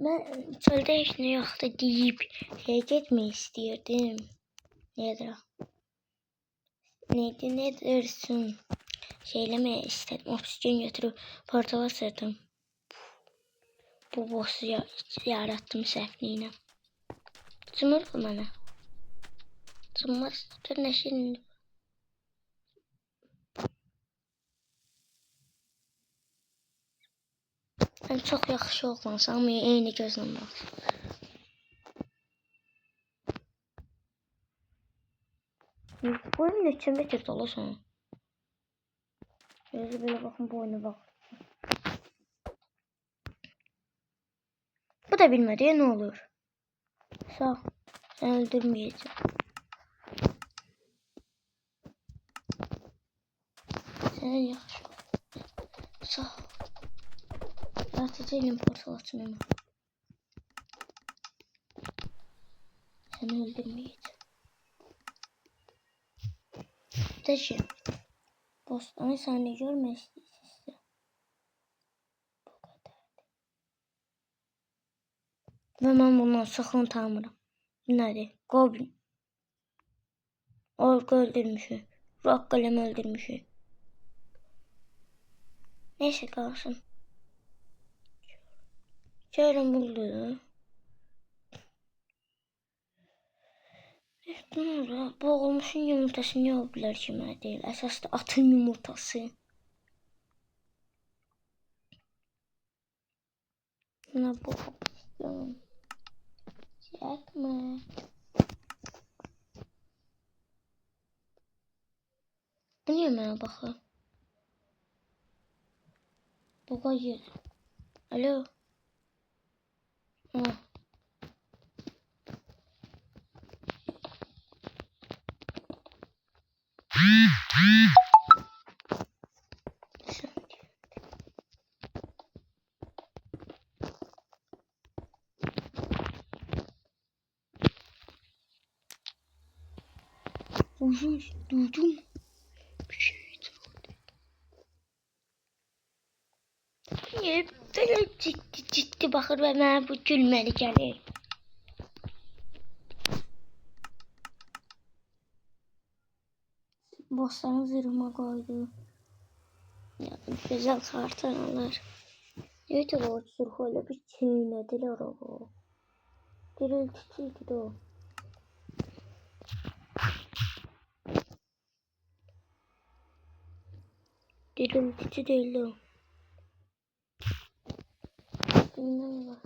Ben çölde hiç ne yoktu deyip gitmeyi istiyordum. Nedir o? Neydi ne dersin? Şeylemeye istedim. Oksijen götürüp portala sırdım. Bu boss'u yarattım səhvliyle. Cımır bu bana. Cımmaz. Dur ne şimdi? Ben çok yaxşı oğlansam ama eyni gözlə bax. Boyum neçə metr dolaşan? Gözü belə baxın boyuna bax. Bu da bilmedi ne olur. Sağ ol. Sen öldürmeyeceğim. Senin yaxşı. Sağ ol. Yaratıcıyla portal açın hemen. Seni öldürmeyeceğim. Taşı. Bostanı sahne görmek istiyorsun. Bu kadar. Ve ben bundan sakın tanımıram. Nerede? Goblin. Ork öldürmüşü. Rock Golem öldürmüşü. Neyse kalsın. Çağırın buldu. Ne oldu? Boğulmuşun yumurtası ne oldular ki mənə deyil. Əsasda atın yumurtası. Ne boğulmuşsun? Çekme. Bu niye mənə baxır? Boğa yer. Alo. Ha. Uzun duydum. Bir şey niye böyle ciddi bakır ve bana bu gülmeli gelir. Bostanı zırhıma koydu. Ya, güzel kartanalar. Neydi o zırhıyla bir çiğnediler o. Dirilticiydi o. Diriltici değil o. Bilmem var.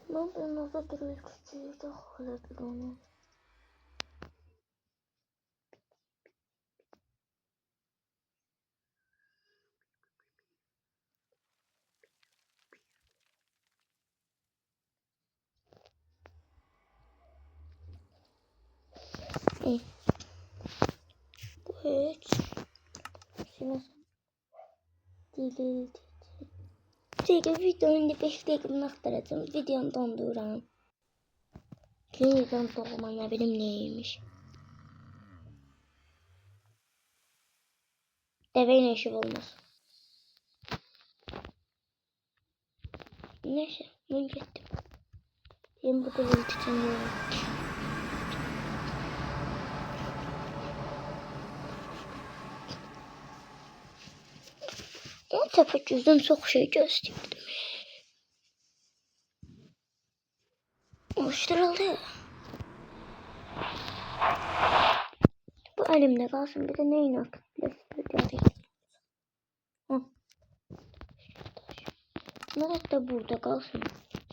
Ben orada dirilticiydi hala bir onu. Bu hiç. Şimdi diriltici. Çünkü videonun 5 dakikanı aktaracağım. Videonu donduram. Yeniden doğma ne bileyim neymiş. Deveyle işi olmaz. Neyse ben gittim. Benim bu dirilticim yok. O tepecüzden çok şey gösterdim. Oluşturuldu. Bu elimde kalsın. Bir de neyin atıp bunlar da burada kalsın.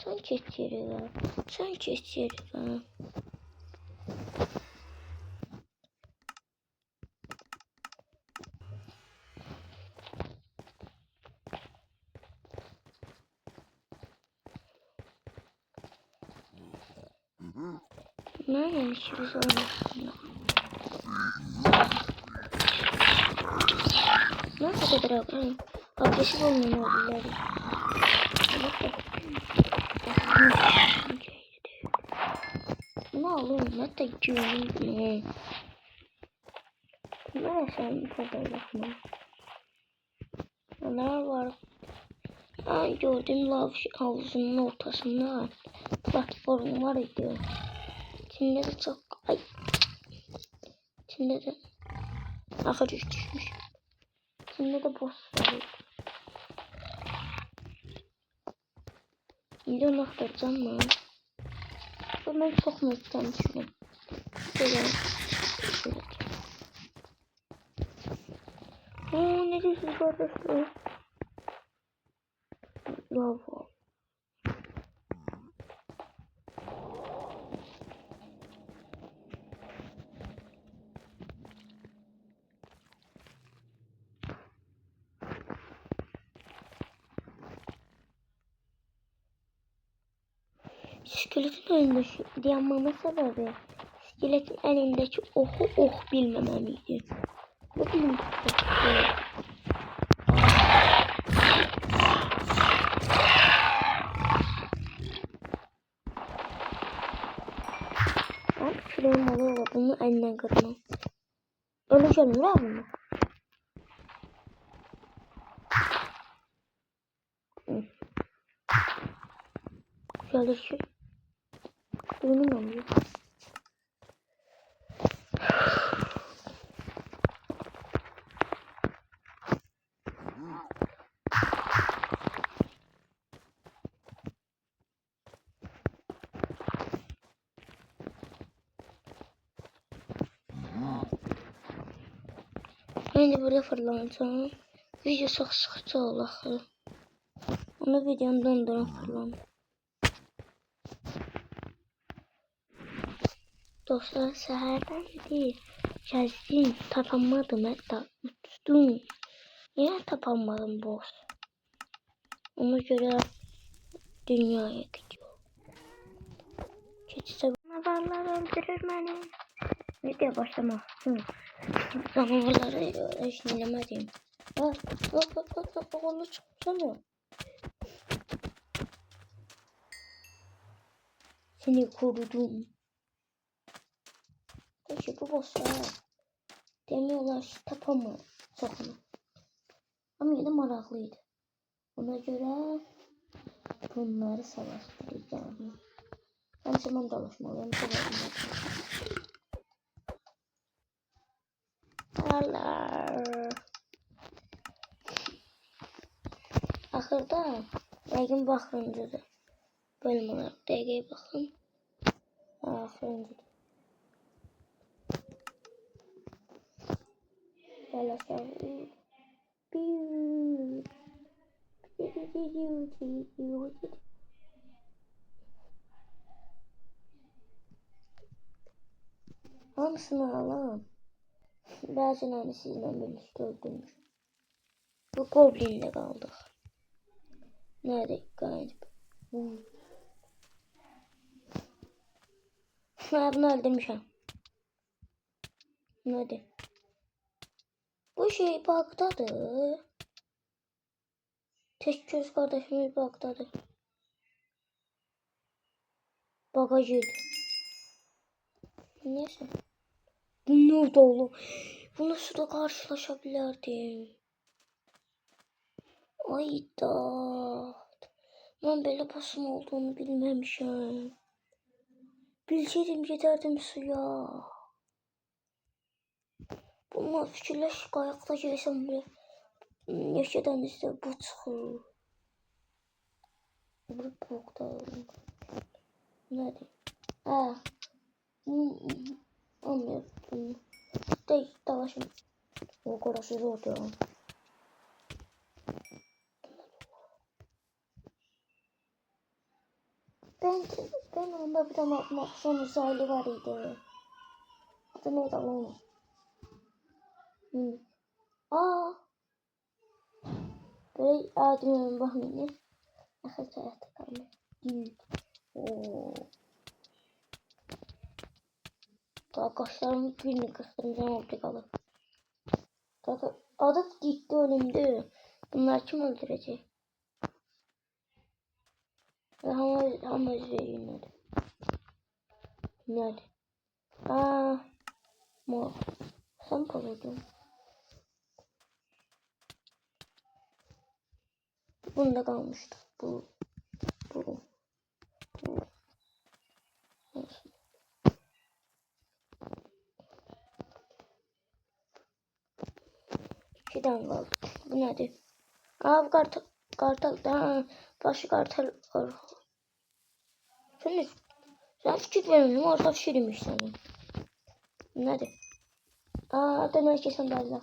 Sen geç yeri ver. Sen geç yeri ver. Nereden işimiz olmasın? Ne kadar agresif olmamalılar. Ne olur ne de güvenli. Neresi burada bakma. Neler var? Ben gördüğüm lav havuzunun ortasında platform var idi. İçinde de çok... Ay. İçinde de... Aha düşmüş. İçinde de boss var. İndi onu aktaracağım mı? Ben çok mu istemişim? Şöyle. Ne diyorsunuz kardeşler? Lava. İskeletin elindeki yanmama sebebi iskeletin elindeki oku bilmememiydi. Ne bileyim. Ben küreğim oluyor bunu elinden kırmam. Öleceğim ne yapayım? Çalışır. Benim oluyor. Ben de burada fırlanacağım. Video çok sıkıcı olur. Onu videonun donduran fırlanım. Dostlar səhərdən değil. Gəzdim, tapamadım hətta. Uçdum. Yine tapamadım boss. Ona göre dünyaya gidiyor. Keçisə canavarlar öldürür beni. Video başlamak. Canavarları eşlemedim. Bak onu çıksana. Seni korudum. Peki bu bosslar demiyorlar ki tapama sokma. Ama yine maraklıydı. Ona göre bunları savaştıracağım. Ben zaman dolaşmalıyım. Allah. Ahırda Rəqim baxırıncadır. Bölüm olarak dəqiqəyə baxın. Axırıncıdır. Gəl aşağı. Hamısını alalım. Bəzilərini sizinlə birlikdə öldürmüş. Bu Goblin'de kaldık. Nerede galip? Ha bunu öldürmüşüm. Nerede? Bu şey bug'dadır. Tek göz kardeşimiz bug'dadır. Bagajıydı. Neyse. Bu nerede oğlum? Bunu suda karşılaşabilirdim. Ayda. Ben böyle basım olduğunu bilmemişim. Bilseydim giderdim suya. Bununla fikirleş ayakta gelsem bile. Yaşadan işte bu çıkıyor. Bu bokta. Nerede? Anlıyorum. Değil, dalaşım. O orası zor ya. Ben onda bir tane son uzaylı var idi. Adı neydi lan? Böyle adımın bakmayın. Akıl hayatta kalmış. Daha kaşlarımı birini kıstıracağım optikalı. Adı gitti ölümdü. Bunlar kim öldürecek? Ama üzerinde. Nerede? Mor. Sen paladın. Bunda kalmıştı. Bu. İkiden kaldı. Bu nedir? Abi kartal daha başı kartal var. Sen fikir vermiyorum. Orada şirinmiş sana. Nedir? Demek ki sen daha.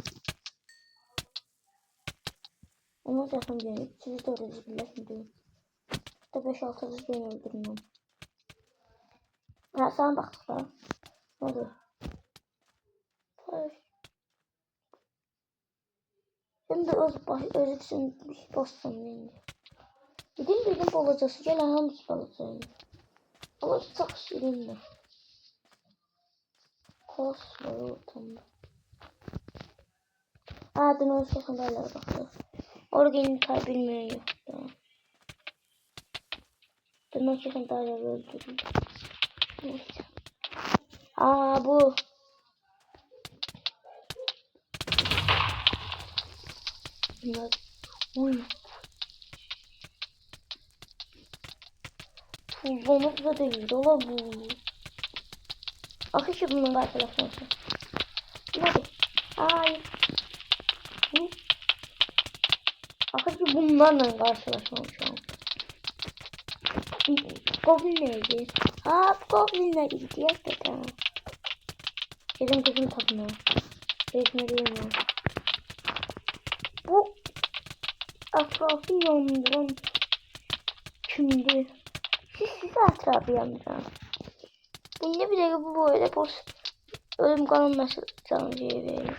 Ama zaten benim. Siz de orada birleşin diyorum. İşte 5-6 hızlı beni öldürmem. Sana baktık da. Nedir? Hayır. Hem de özüksün bozsan bence. Bildim balacası. Gel hamsi balacası. Ama çok şirindir. Kos var ortamda. Dün o sekundarlara baktı. Orada bilmeyen yoktu. Dün o sekundarları öldürdüm. Neyse. Bu. Bunlar. Uy. Tuzlanıp da değil. Ola bu. Akışı bunun var telefonu. Hadi. Akışı bunlarla karşılaşmam şu an. Goblin neydi? Goblin neydi? Gerçekten. Dedim kızım tadına. Resmedeyim ya. Bu etrafı yandıran kimdi? Siz etrafı yandıran. Bu ne bileyim bu böyle boş. Ölüm kalınması canlıya veriyor.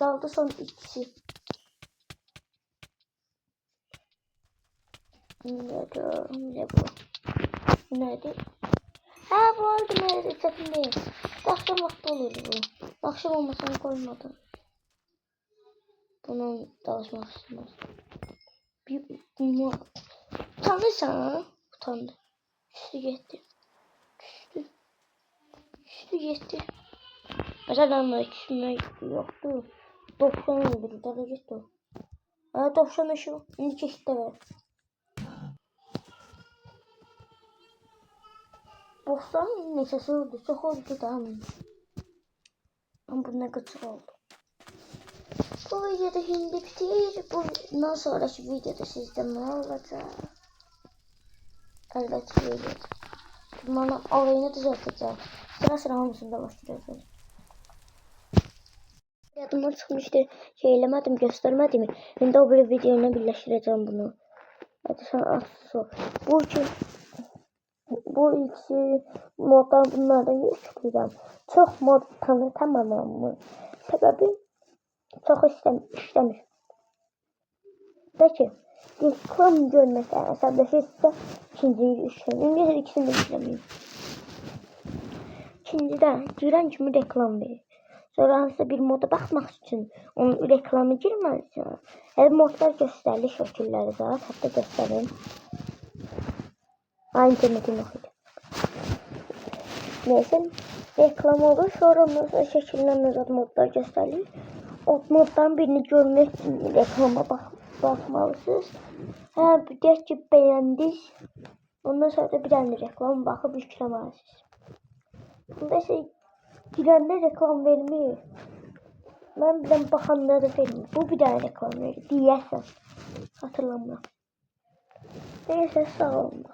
Daldı son ikisi. Ne bu? Neydi? Bu arada nerede sakın değil. Akşam vakti olur bu. Akşam olmasını koymadım. Bunun çalışmak istemez. Bir tanırsan utandı. Üstü gitti. Üstü gitti. Mesela anlar küsme yoktu. 90 öldürdü. Daha gitti o. 90 şu. İndi çeşit de var. Boşların neçəsi oldu. Çox oldu da. Ama bundan kaçır oldu. Bu videoda hindi bitir. Bundan sonraki videoda sizde ne olacak? Evet video. Bana olayını düzelteceğim. Sıra hamısında başlayacağız. Yadımdan çıkmıştı. Söylemedim, göstermedim. Şimdi o bir videoyla birleştireceğim bunu. Hadi sen at su. Bu ikisi moddan bunlardan yükleyeceğim. Çok mod tanıtamam mı? Sebebi çok işlemiş. Peki, reklam görmesi hesaplaşırsa ikinci işlem. Her ikisini de işlemeyeyim. İkincide giren kimi reklam verir. Sonra hansısa bir moda bakmak için onun reklamı girmez ya. Her modlar gösterili şekilleri zaten hatta göstereyim. İnternetim yok idi. Neyse reklam olur. Sonra ondan şekillenmez modlar gösterilir. O moddan birini görmek için reklama bakmalısınız. Deyək ki beğendik. Ondan sonra da bir tane reklam bakıp yükləməlisiniz. Bunda girəndə reklam vermir. Ben birdən baxanda da vermir. Bu bir tane reklam verir. Deyəsən. Hatırlamıram. Neyse sağ olun.